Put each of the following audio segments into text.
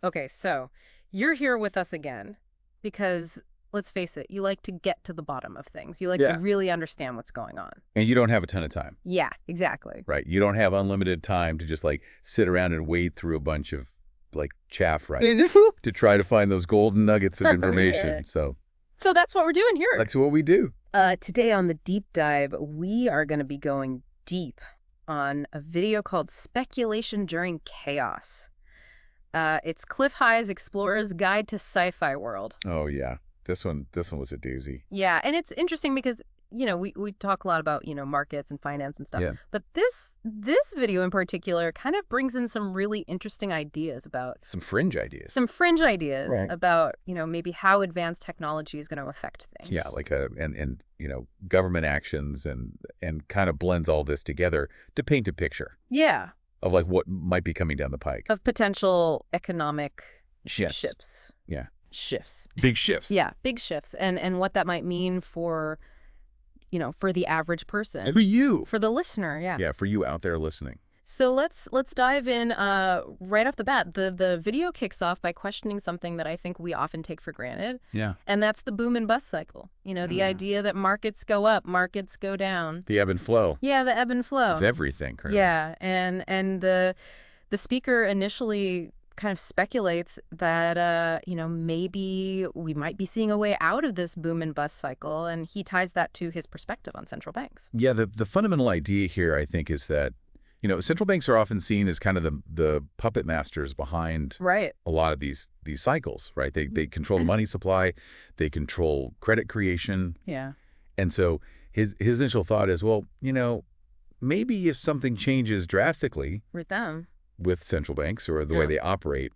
Okay, so you're here with us again because, let's face it, you like to get to the bottom of things. You like to Yeah. really understand what's going on. And you don't have a ton of time, Yeah, exactly. right? You don't have unlimited time to just like sit around and wade through a bunch of like chaff, right? To try to find those golden nuggets of information. So So that's what we're doing here. that's what we do. Today on the deep dive, we are going to be going deep on a video called Speculation During Chaos. It's Clif High's Explorer's Guide to Sci-Fi World. Oh yeah. This one was a doozy. Yeah, and it's interesting because, we talk a lot about, markets and finance and stuff. Yeah. But this video in particular kind of brings in some really interesting ideas about Some fringe ideas. Right. About, maybe how advanced technology is going to affect things. Yeah, like government actions and kind of blends all this together to paint a picture. Yeah. Of like what might be coming down the pike. Of potential economic Shifts. Yeah. Shifts. Big shifts. Yeah, big shifts. And what that might mean for, for the average person. For you. For the listener, yeah. Yeah, for you out there listening. So let's dive in right off the bat. The video kicks off by questioning something that I think we often take for granted. Yeah. And that's the boom and bust cycle. The idea that markets go up, markets go down. The ebb and flow. Yeah, the ebb and flow. Of everything currently. Yeah, and the speaker initially kind of speculates that, maybe we might be seeing a way out of this boom and bust cycle, and he ties that to his perspective on central banks. Yeah, the fundamental idea here, I think, is that, central banks are often seen as kind of the puppet masters behind Right. a lot of these cycles, right? They control the money supply, they control credit creation. Yeah. And so his initial thought is, well, maybe if something changes drastically With them. with central banks or the way they operate,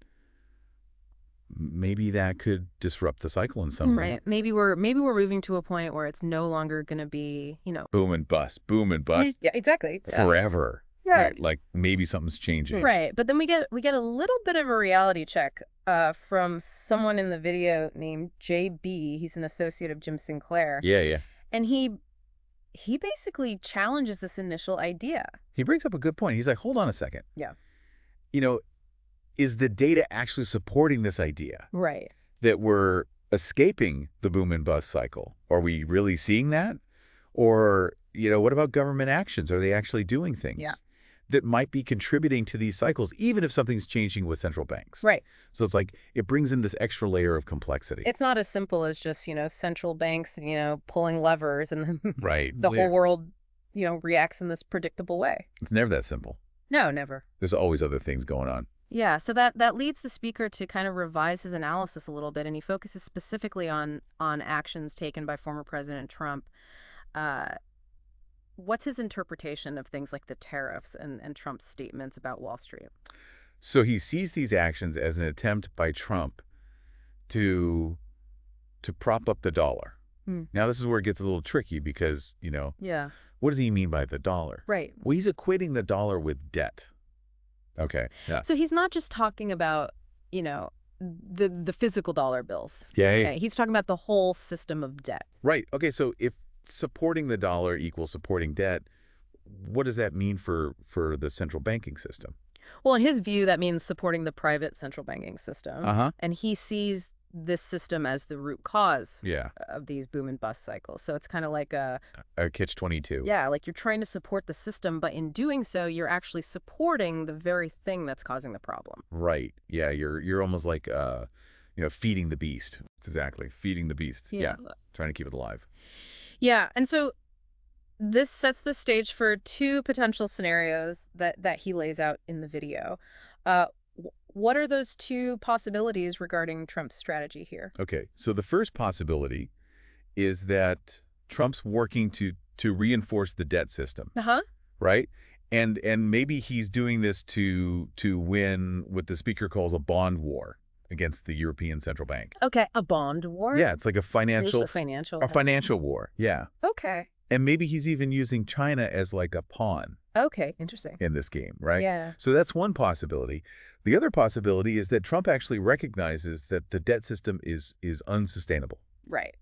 maybe that could disrupt the cycle in some way. Right. Maybe we're moving to a point where it's no longer going to be, Boom and bust Yeah, exactly. forever. Yeah. Right? Like maybe something's changing. Right. But then we get a little bit of a reality check from someone in the video named JB. He's an associate of Jim Sinclair. Yeah. And he basically challenges this initial idea. He brings up a good point. He's like, hold on a second. Yeah. Is the data actually supporting this idea? Right. That we're escaping the boom and bust cycle? Are we really seeing that? Or, what about government actions? Are they actually doing things that might be contributing to these cycles, even if something's changing with central banks? Right. So it's like it brings in this extra layer of complexity. It's not as simple as just, central banks, pulling levers and then right. the whole world, reacts in this predictable way. It's never that simple. No, never. There's always other things going on. Yeah, so that leads the speaker to kind of revise his analysis a little bit, and he focuses specifically on actions taken by former President Trump. What's his interpretation of things like the tariffs and Trump's statements about Wall Street? So he sees these actions as an attempt by Trump to prop up the dollar. Now, this is where it gets a little tricky because, Yeah. what does he mean by the dollar? Right. Well, he's equating the dollar with debt. Okay. Yeah. So he's not just talking about, the physical dollar bills. Yeah. Okay? He's talking about the whole system of debt. Right. Okay, so if supporting the dollar equals supporting debt, what does that mean for the central banking system? Well, in his view, that means supporting the private central banking system. Uh-huh. And he sees this system as the root cause Yeah. of these boom and bust cycles. So it's kind of like a catch-22. Yeah, like you're trying to support the system, but in doing so, you're actually supporting the very thing that's causing the problem. Right. Yeah, you're almost like feeding the beast. Exactly. Feeding the beast. Yeah. Trying to keep it alive. Yeah, and so this sets the stage for two potential scenarios that he lays out in the video. What are those two possibilities regarding Trump's strategy here? Okay, so the first possibility is that Trump's working to reinforce the debt system. Uh-huh. Right? And maybe he's doing this to win what the speaker calls a bond war against the European Central Bank. Okay, a bond war? Yeah, it's like a financial war. Yeah. Okay. And maybe he's even using China as like a pawn. Okay, interesting. In this game, right? Yeah. So that's one possibility. The other possibility is that Trump actually recognizes that the debt system is unsustainable. Right.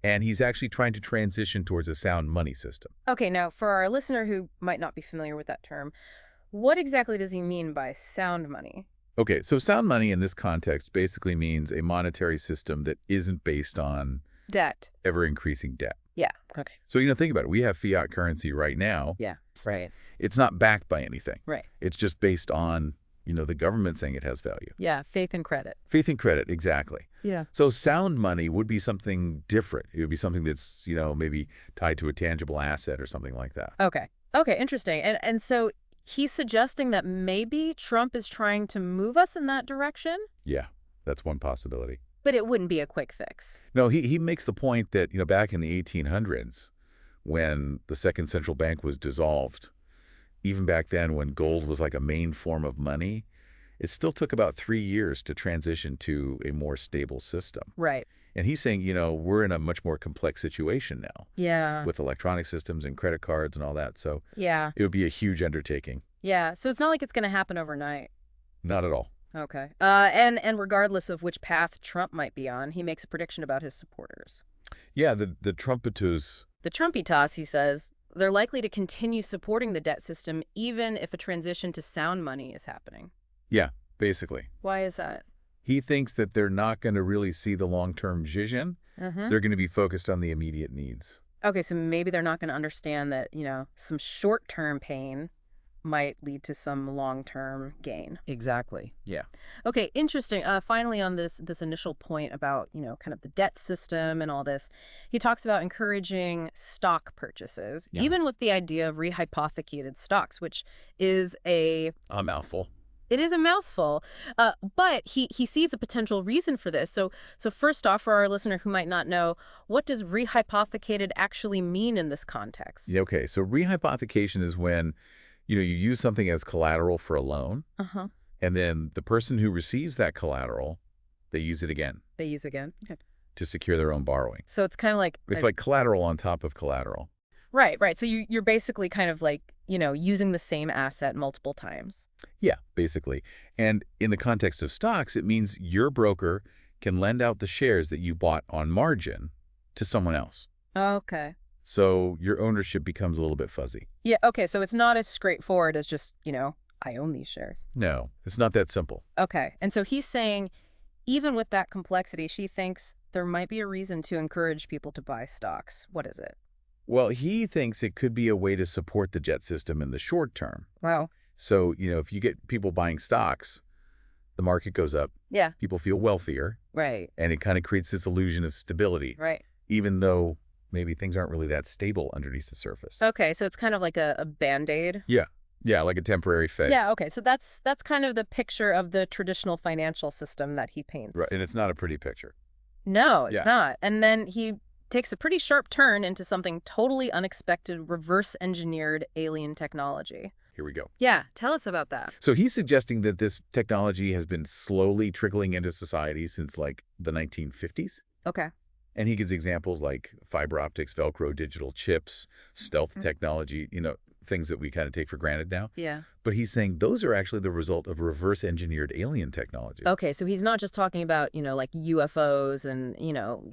And he's actually trying to transition towards a sound money system. Okay, now for our listener who might not be familiar with that term, what exactly does he mean by sound money? Okay, so sound money in this context basically means a monetary system that isn't based on Debt. ever-increasing debt. Yeah. Okay. So, think about it. We have fiat currency right now. Yeah. Right. It's not backed by anything. Right. It's just based on, the government saying it has value. Yeah. Faith and credit. Faith and credit, exactly. Yeah. So sound money would be something different. It would be something that's, maybe tied to a tangible asset or something like that. Okay. Okay. Interesting. And so he's suggesting that maybe Trump is trying to move us in that direction, Yeah, that's one possibility. but it wouldn't be a quick fix. No, he makes the point that, back in the 1800s, when the Second Central Bank was dissolved, even back then when gold was like a main form of money, it still took about 3 years to transition to a more stable system. Right. And he's saying, we're in a much more complex situation now Yeah. with electronic systems and credit cards and all that. So Yeah. it would be a huge undertaking. Yeah. So it's not like it's going to happen overnight. Not at all. Okay. And regardless of which path Trump might be on, he makes a prediction about his supporters. Yeah, the trumpeters. The Trumpitas, he says, they're likely to continue supporting the debt system even if a transition to sound money is happening. Yeah, basically. Why is that? He thinks that they're not going to really see the long-term vision. Mm-hmm. They're going to be focused on the immediate needs. Okay, so maybe they're not going to understand that, some short-term pain might lead to some long-term gain. Exactly. Yeah. Okay, interesting. Finally, on this initial point about, kind of the debt system and all this, he talks about encouraging stock purchases, even with the idea of rehypothecated stocks, which is a mouthful. It is a mouthful, but he sees a potential reason for this. So first off, for our listener who might not know, what does rehypothecated actually mean in this context? Yeah, okay, so rehypothecation is when, you use something as collateral for a loan, and then the person who receives that collateral, they use it again. They use again? Okay. To secure their own borrowing. So it's kind of like... It's like collateral on top of collateral. Right. So you're basically kind of like, using the same asset multiple times. Yeah, basically. And in the context of stocks, it means your broker can lend out the shares that you bought on margin to someone else. Okay. So your ownership becomes a little bit fuzzy. Yeah, okay, so it's not as straightforward as just, I own these shares. No, it's not that simple. Okay, and so he's saying, even with that complexity, she thinks there might be a reason to encourage people to buy stocks. What is it? Well, he thinks it could be a way to support the jet system in the short term. Wow. So, if you get people buying stocks, the market goes up. Yeah. People feel wealthier. Right. And it kind of creates this illusion of stability. Right. Even though maybe things aren't really that stable underneath the surface. Okay, so it's kind of like a Band-Aid. Yeah. Yeah, like a temporary fix. Yeah, okay, so that's kind of the picture of the traditional financial system that he paints. Right, and it's not a pretty picture. No, it's not. And then he takes a pretty sharp turn into something totally unexpected, reverse-engineered alien technology. Here we go. Yeah, tell us about that. So he's suggesting that this technology has been slowly trickling into society since like the 1950s. Okay. And he gives examples like fiber optics, Velcro digital chips, stealth technology, things that we kind of take for granted now. Yeah. But he's saying those are actually the result of reverse engineered alien technology. Okay, so he's not just talking about, like UFOs and,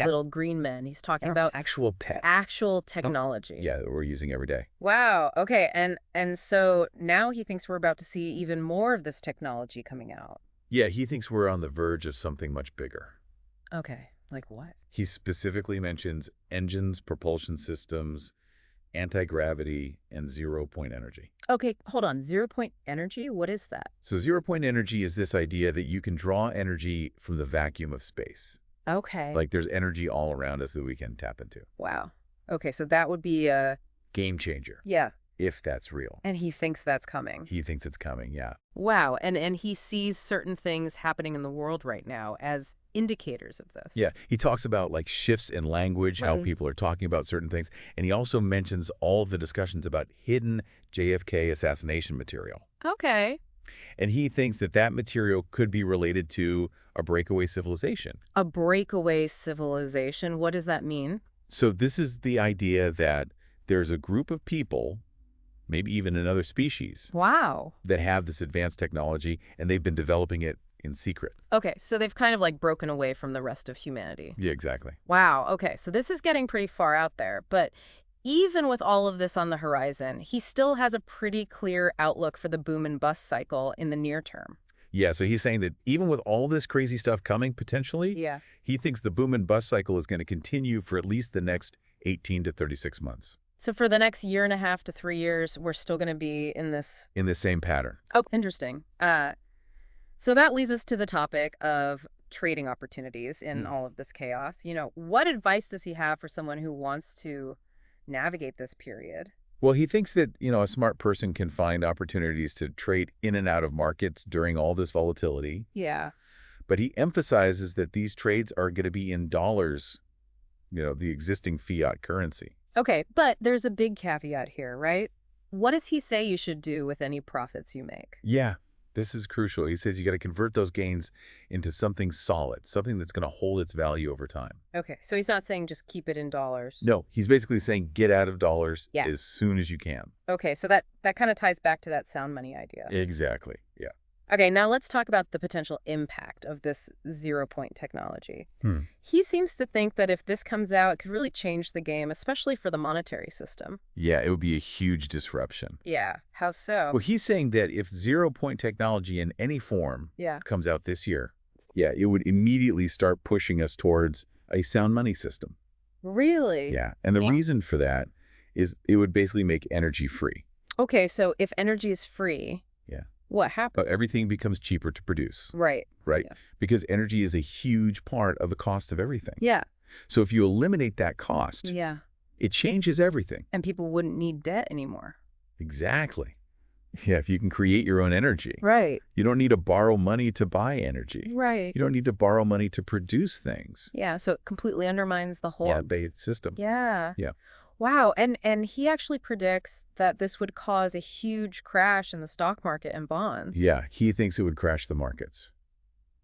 little green men. He's talking about actual tech. Actual technology. Yeah, that we're using every day. Wow. Okay, and so now he thinks we're about to see even more of this technology coming out. Yeah, he thinks we're on the verge of something much bigger. Okay. Like what? He specifically mentions engines, propulsion systems, anti-gravity, and zero-point energy. Okay, hold on. Zero-point energy? What is that? So zero-point energy is this idea that you can draw energy from the vacuum of space. Okay. Like there's energy all around us that we can tap into. Wow. Okay, so that would be a... Game changer. Yeah. If that's real. And he thinks that's coming. He thinks it's coming, yeah. Wow, and he sees certain things happening in the world right now as indicators of this. Yeah, he talks about like shifts in language, how people are talking about certain things, and he also mentions all the discussions about hidden JFK assassination material. Okay. And he thinks that that material could be related to a breakaway civilization. A breakaway civilization? What does that mean? So this is the idea that there's a group of people, maybe even another species, wow, that have this advanced technology, and they've been developing it in secret. Okay, so they've kind of like broken away from the rest of humanity. Yeah, exactly. Wow, okay, so this is getting pretty far out there, but even with all of this on the horizon, he still has a pretty clear outlook for the boom and bust cycle in the near term. Yeah, so he's saying that even with all this crazy stuff coming, potentially, Yeah. he thinks the boom and bust cycle is going to continue for at least the next 18 to 36 months So for the next year and a half to 3 years, we're still going to be in this. in the same pattern. Oh, interesting. So that leads us to the topic of trading opportunities in all of this chaos. What advice does he have for someone who wants to navigate this period? Well, he thinks that, a smart person can find opportunities to trade in and out of markets during all this volatility. Yeah. But he emphasizes that these trades are going to be in dollars, the existing fiat currency. Okay, but there's a big caveat here, right? What does he say you should do with any profits you make? Yeah, this is crucial. He says you got to convert those gains into something solid, something that's going to hold its value over time. Okay, so he's not saying just keep it in dollars. No, he's basically saying get out of dollars Yeah. as soon as you can. Okay, so that kind of ties back to that sound money idea. Exactly. Yeah. Okay, now let's talk about the potential impact of this zero-point technology. Hmm. He seems to think that if this comes out, it could really change the game, especially for the monetary system. Yeah, it would be a huge disruption. Yeah, how so? Well, he's saying that if zero-point technology in any form Yeah. comes out this year, yeah, it would immediately start pushing us towards a sound money system. Really? Yeah, and the Yeah. reason for that is it would basically make energy free. Okay, so if energy is free, Yeah. what happens? But everything becomes cheaper to produce, Right. right? Yeah. Because energy is a huge part of the cost of everything. Yeah. So if you eliminate that cost, Yeah. it changes everything. And people wouldn't need debt anymore. Exactly. Yeah, if you can create your own energy. Right. You don't need to borrow money to buy energy. Right. You don't need to borrow money to produce things. Yeah, so it completely undermines the whole. Yeah, based system. Yeah. Yeah. Wow, and he actually predicts that this would cause a huge crash in the stock market and bonds. Yeah, he thinks it would crash the markets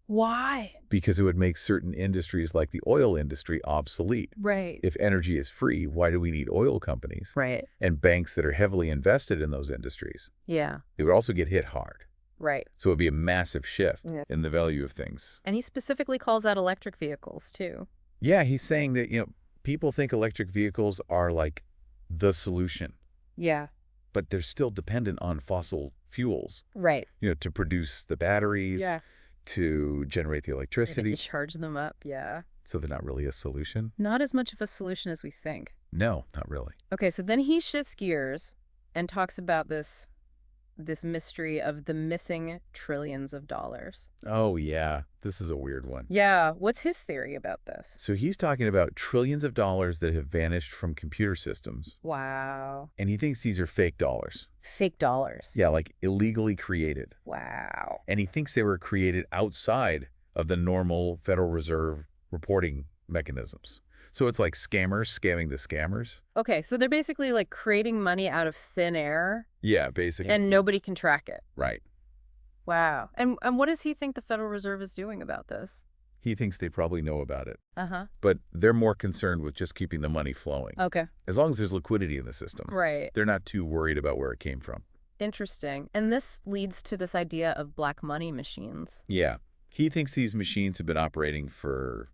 Why? because it would make certain industries like the oil industry obsolete. Right. If energy is free, why do we need oil companies Right. and banks that are heavily invested in those industries? Yeah. They would also get hit hard. Right. So it would be a massive shift Yeah. in the value of things. And he specifically calls out electric vehicles, too. Yeah, he's saying that, people think electric vehicles are like the solution, Yeah. but they're still dependent on fossil fuels, Right. to produce the batteries, Yeah. to generate the Maybe electricity. to charge them up, yeah. So they're not really a solution? Not as much of a solution as we think. No, not really. Okay, so then he shifts gears and talks about this mystery of the missing trillions of dollars. Oh, yeah. This is a weird one. Yeah, what's his theory about this? So he's talking about trillions of dollars that have vanished from computer systems. Wow. And he thinks these are fake dollars. Fake dollars. Yeah, like illegally created. Wow. And he thinks they were created outside of the normal Federal Reserve reporting mechanisms. So it's like scammers scamming the scammers. Okay, so they're basically like creating money out of thin air Yeah, basically. and nobody can track it. Right. Wow. And what does he think the Federal Reserve is doing about this? He thinks they probably know about it. Uh-huh. But they're more concerned with just keeping the money flowing. Okay. As long as there's liquidity in the system. Right. They're not too worried about where it came from. Interesting. And this leads to this idea of black money machines. Yeah. He thinks these machines have been operating for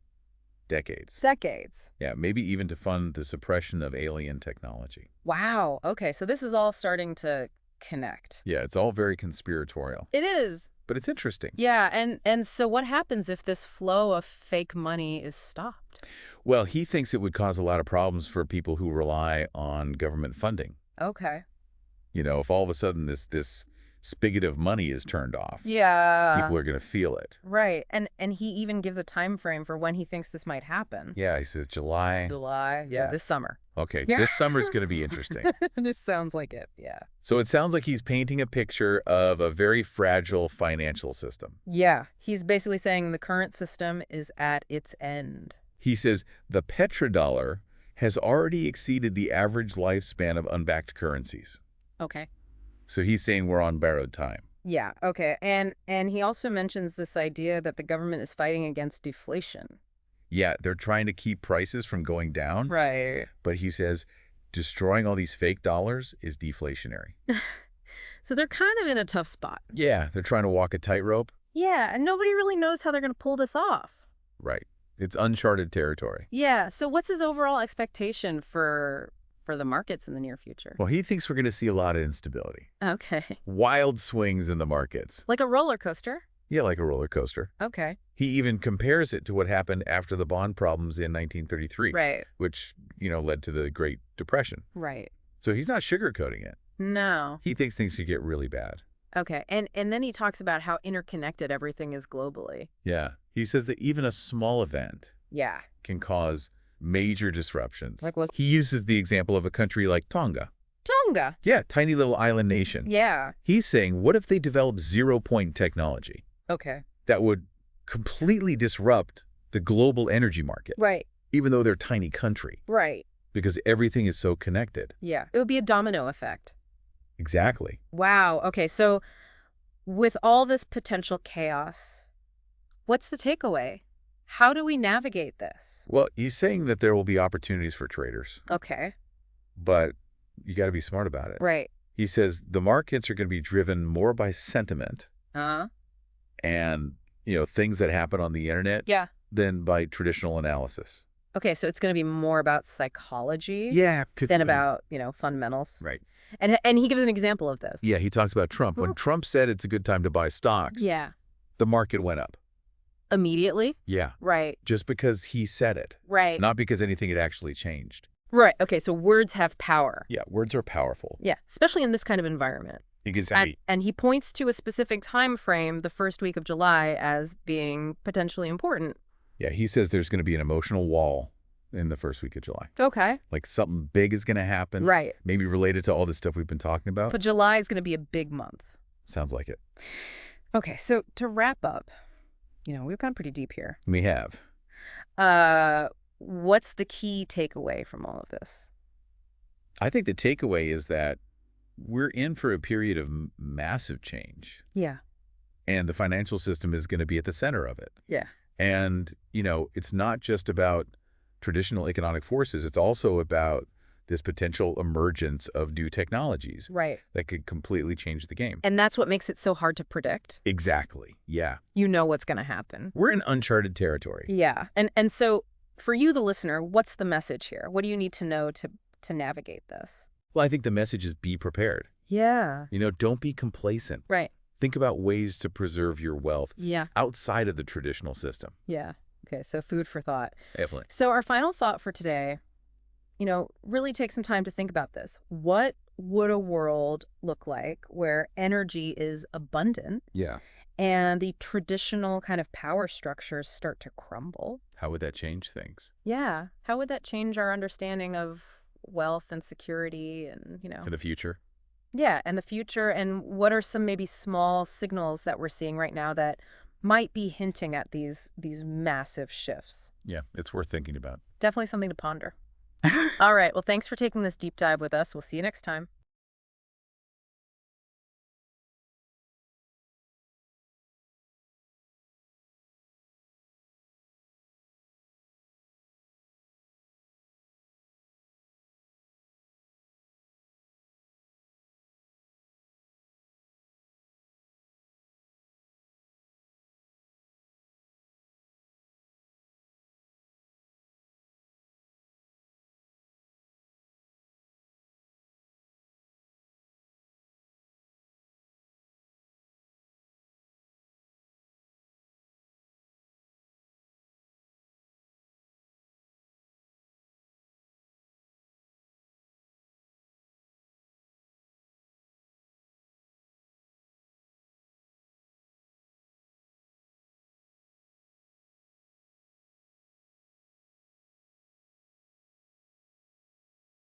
decades. Decades. Yeah, maybe even to fund the suppression of alien technology. Wow. Okay, so this is all starting to connect. Yeah, it's all very conspiratorial. It is. But it's interesting. Yeah, and so what happens if this flow of fake money is stopped? Well, he thinks it would cause a lot of problems for people who rely on government funding. Okay. If all of a sudden this spigot of money is turned off, Yeah. people are going to feel it. Right. And he even gives a time frame for when he thinks this might happen. Yeah, he says July. July. Yeah, this summer. Okay, Yeah. this summer's going to be interesting. This sounds like it. Yeah. So it sounds like he's painting a picture of a very fragile financial system. Yeah. He's basically saying the current system is at its end. He says the petrodollar has already exceeded the average lifespan of unbacked currencies. Okay. So he's saying we're on borrowed time. Yeah. Okay. And he also mentions this idea that the government is fighting against deflation. Yeah, they're trying to keep prices from going down. Right. But he says destroying all these fake dollars is deflationary. So they're kind of in a tough spot. Yeah, they're trying to walk a tightrope. Yeah, and nobody really knows how they're going to pull this off. Right. It's uncharted territory. Yeah, so what's his overall expectation for the markets in the near future? Well, he thinks we're going to see a lot of instability. Okay. Wild swings in the markets. Like a roller coaster? Yeah, like a roller coaster. Okay. He even compares it to what happened after the bond problems in 1933, Right. which, led to the Great Depression. Right. So he's not sugarcoating it. No. He thinks things could get really bad. Okay. And then he talks about how interconnected everything is globally. Yeah. He says that even a small event Yeah. can cause major disruptions. Like what? He uses the example of a country like Tonga. Tonga. Yeah, tiny little island nation. Yeah. He's saying, what if they develop zero-point technology Okay. that would completely disrupt the global energy market, Right. even though they're a tiny country, Right. because everything is so connected? Yeah. It would be a domino effect. Exactly. Wow. Okay. So with all this potential chaos, what's the takeaway? How do we navigate this? Well, he's saying that there will be opportunities for traders, Okay. but you got to be smart about it. Right. He says the markets are going to be driven more by sentiment Uh-huh. and, things that happen on the internet Yeah. than by traditional analysis. Okay. So it's going to be more about psychology Yeah. than about, fundamentals. Right. And he gives an example of this. Yeah, he talks about Trump. When Trump said it's a good time to buy stocks, Yeah. the market went up. Immediately? Yeah. Right. Just because he said it, Right. not because anything had actually changed. Right. Okay. So words have power. Yeah, words are powerful. Yeah. Especially in this kind of environment. Exactly. And he points to a specific time frame, the first week of July, as being potentially important. Yeah, he says there's going to be an emotional wall in the first week of July. Okay. Like something big is going to happen. Right. Maybe related to all this stuff we've been talking about. So July is going to be a big month. Sounds like it. Okay. So to wrap up, we've gone pretty deep here. We have. What's the key takeaway from all of this? I think the takeaway is that we're in for a period of massive change. Yeah. And the financial system is going to be at the center of it. Yeah. And, it's not just about traditional economic forces. It's also about this potential emergence of new technologies Right. that could completely change the game. And that's what makes it so hard to predict. Exactly. Yeah. You know what's going to happen. We're in uncharted territory. Yeah. And so for you, the listener, what's the message here? What do you need to know to navigate this? Well, I think the message is be prepared. Yeah. Don't be complacent. Right. Think about ways to preserve your wealth Yeah. outside of the traditional system. Yeah. Okay. So food for thought. Definitely. So our final thought for today, really take some time to think about this. What would a world look like where energy is abundant Yeah. and the traditional kind of power structures start to crumble? How would that change things? Yeah. How would that change our understanding of wealth and security and, In the future? Yeah, and the future, and what are some maybe small signals that we're seeing right now that might be hinting at these massive shifts? Yeah, it's worth thinking about. Definitely something to ponder. All right, well, thanks for taking this deep dive with us. We'll see you next time.